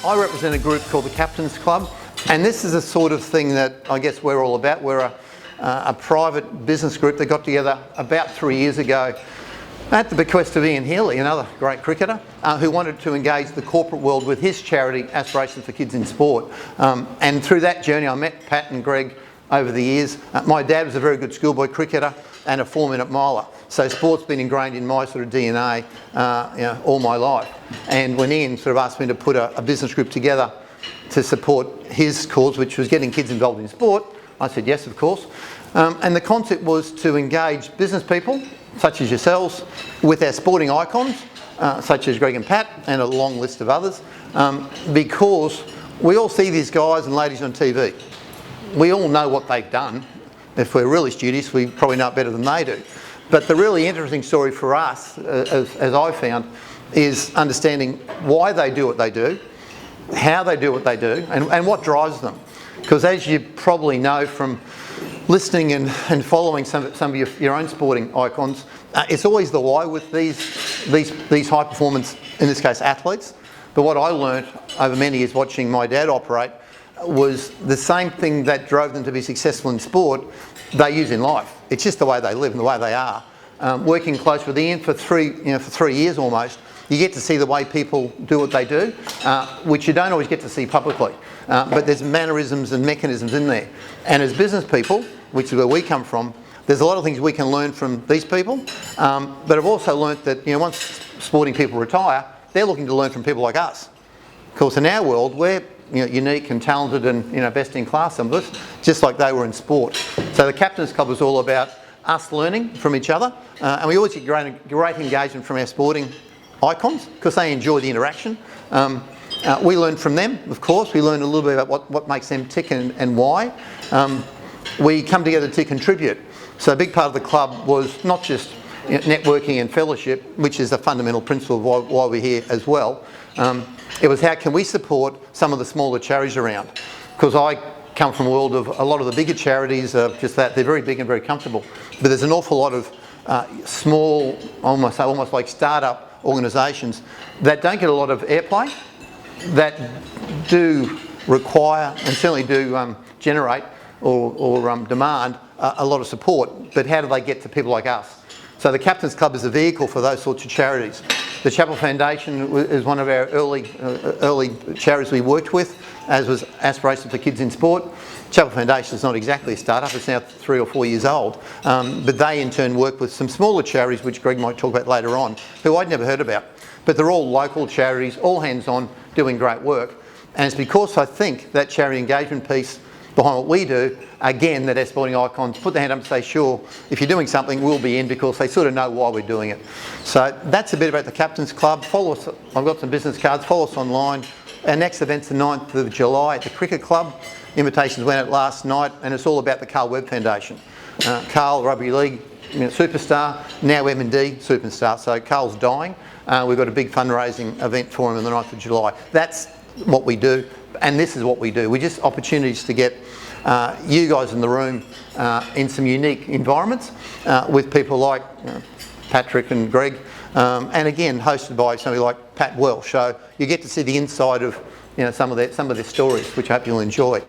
I represent a group called the Captains Club, and this is the sort of thing that I guess we're all about. We're a private business group that got together about 3 years ago at the bequest of Ian Healy, another great cricketer, who wanted to engage the corporate world with his charity, Aspirations for Kids in Sport. And through that journey, I met Pat and Greg over the years. My dad was a very good schoolboy cricketer and a 4-minute miler. So sport's been ingrained in my sort of DNA all my life. And when Ian sort of asked me to put a business group together to support his cause, which was getting kids involved in sport, I said yes, of course. And the concept was to engage business people, such as yourselves, with our sporting icons, such as Greg and Pat, and a long list of others, because we all see these guys and ladies on TV. We all know what they've done. If we're really studious, we probably know it better than they do. But the really interesting story for us, as I found, is understanding why they do what they do, how they do what they do, and what drives them. Because as you probably know from listening and following some of your own sporting icons, it's always the why with these high performance, in this case athletes. But what I learned over many years watching my dad operate was the same thing that drove them to be successful in sport, they use in life. It's just the way they live and the way they are. Working close with Ian for 3 years almost, you get to see the way people do what they do, which you don't always get to see publicly. But there's mannerisms and mechanisms in there. And as business people, which is where we come from, there's a lot of things we can learn from these people. But I've also learnt that once sporting people retire, they're looking to learn from people like us. Of course, in our world, we're unique and talented and best in class, some of us, just like they were in sport. So the Captains Club is all about us learning from each other, and we always get great engagement from our sporting icons because they enjoy the interaction. We learn from them, of course. We learn a little bit about what makes them tick and why. We come together to contribute. So a big part of the club was not just networking and fellowship, which is a fundamental principle of why we're here as well. It was how can we support some of the smaller charities around? Because I come from a world of a lot of the bigger charities, just that they're very big and very comfortable. But there's an awful lot of small, almost like start-up organisations that don't get a lot of airplay, that do require and certainly do generate or demand a lot of support. But how do they get to people like us? So the Captains Club is a vehicle for those sorts of charities. The Chapel Foundation is one of our early charities we worked with, as was Aspirations for Kids in Sport. Chapel Foundation is not exactly a start-up, it's now 3 or 4 years old, but they in turn work with some smaller charities, which Greg might talk about later on, who I'd never heard about. But they're all local charities, all hands-on, doing great work. And it's because I think that charity engagement piece behind what we do, again, that our sporting icons put their hand up and say, sure, if you're doing something, we'll be in, because they sort of know why we're doing it. So that's a bit about the Captains Club. Follow us, I've got some business cards, follow us online. Our next event's the 9th of July at the Cricket Club. Invitations went out last night, and it's all about the Carl Webb Foundation. Carl, rugby league superstar, now M&D superstar, so Carl's dying. We've got a big fundraising event for him on the 9th of July. That's what we do. And this is what we do. We're just opportunities to get you guys in the room in some unique environments with people like Patrick and Greg, and again hosted by somebody like Pat Welsh. So you get to see the inside of some of their stories, which I hope you'll enjoy.